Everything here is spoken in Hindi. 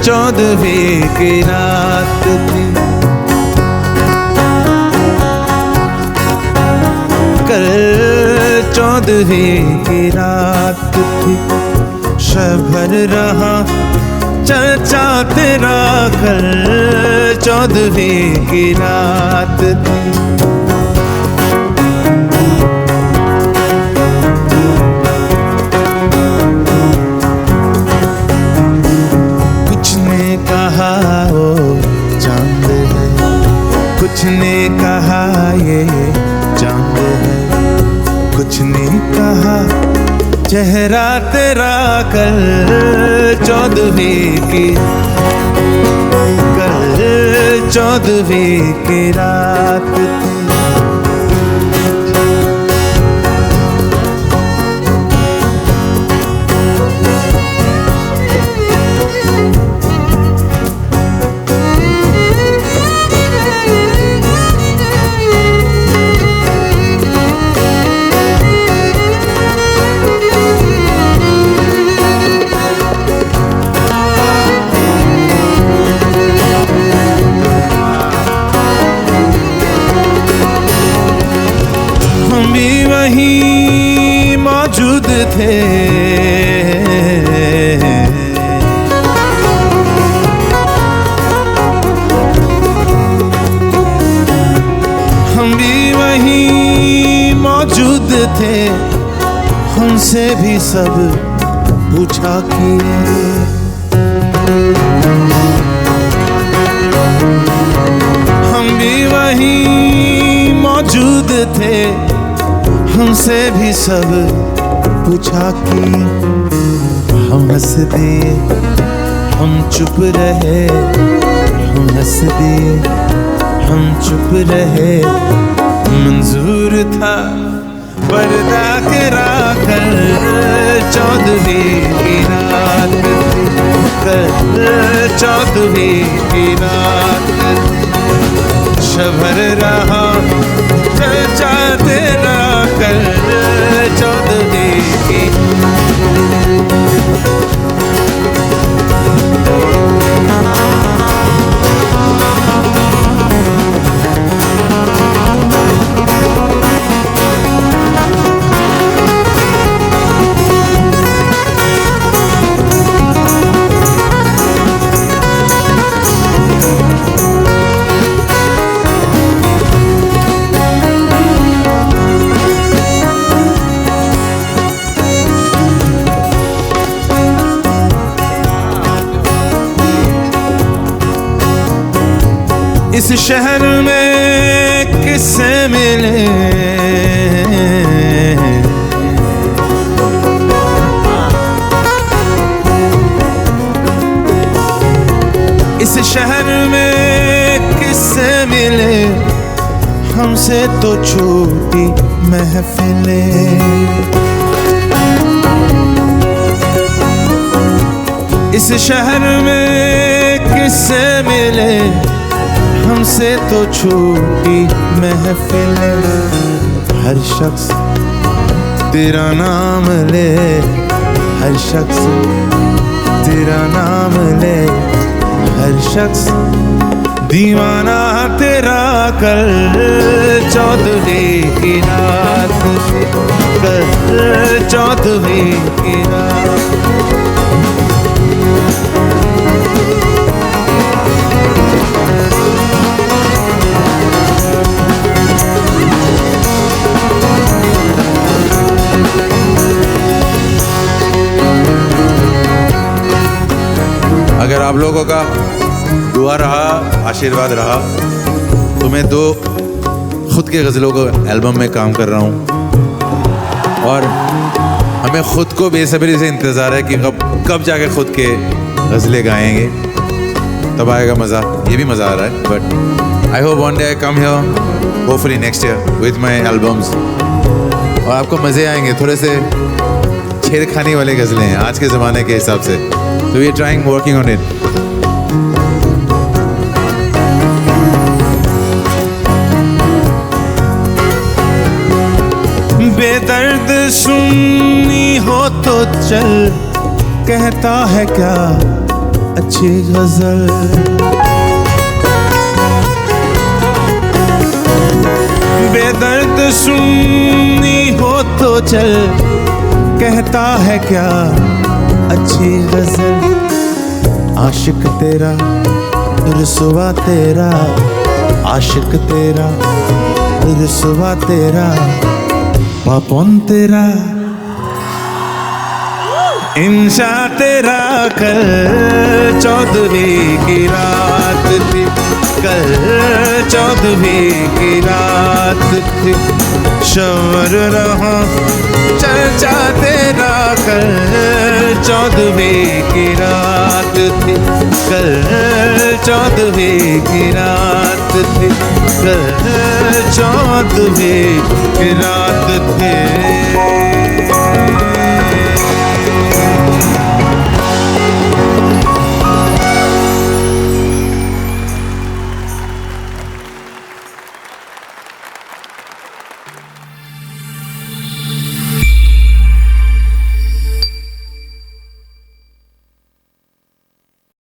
14वीं की रात थी, कल 14वीं की रात थी। शहर रहा चर्चा तेरा, कल 14वीं की रात थी। कुछ ने कहा वो चांद है, कुछ ने कहा ये चांद है, कुछ ने कहा चेहरा तेरा, कल 14वीं की, कल 14वीं की रात थी। वहीं मौजूद थे, हम भी वहीं मौजूद थे, हमसे भी सब पूछा किए। हम भी वहीं मौजूद थे, हमसे भी सब पूछा कि हम हंस दिए, हम चुप रहे, हम हंस दिए, हम चुप रहे। मंजूर था पर्दा गिरा, कल 14वीं की रात थी, कल 14वीं की रात थी। शहर रहा चर्चा तेरा, कल 14वीं की। इस शहर में किससे मिले, इस शहर में किससे मिले, हमसे तो छोटी महफिलें। इस शहर में किससे मिले, हमसे तो छोटी महफिलें। हर शख्स तेरा नाम ले, हर शख्स तेरा नाम ले, हर शख्स दीवाना तेरा, कल 14वीं की रात थी, कल 14वीं की रात। अगर आप लोगों का दुआ रहा, आशीर्वाद रहा, तो मैं 2 खुद के गज़लों को एल्बम में काम कर रहा हूँ, और हमें खुद को बेसब्री से इंतज़ार है कि कब जाके खुद के गज़लें गाएंगे, तब आएगा मज़ा। ये भी मज़ा आ रहा है, but I hope one day I come here, hopefully next year with my albums, और आपको मज़े आएंगे। थोड़े से छेड़खानी वाले गज़लें हैं आज के ज़माने के हिसाब से, तो we are trying, working on it. बेदर्द सुन्नी हो तो चल, कहता है क्या अच्छी गजल। बेदर्द सुननी हो तो चल, कहता है क्या अच्छी गजल। आशिक तेरा रुसवा तेरा, आशिक तेरा रुसवा तेरा, पापोन तेरा इंशा तेरा। कल 14वीं की रात थी, कल 14वीं की रात थी। शवर रहा चर्चा तेरा, कल 14वीं की रात थी, कल 14वीं की रात थी, कल 14वीं की रात थी।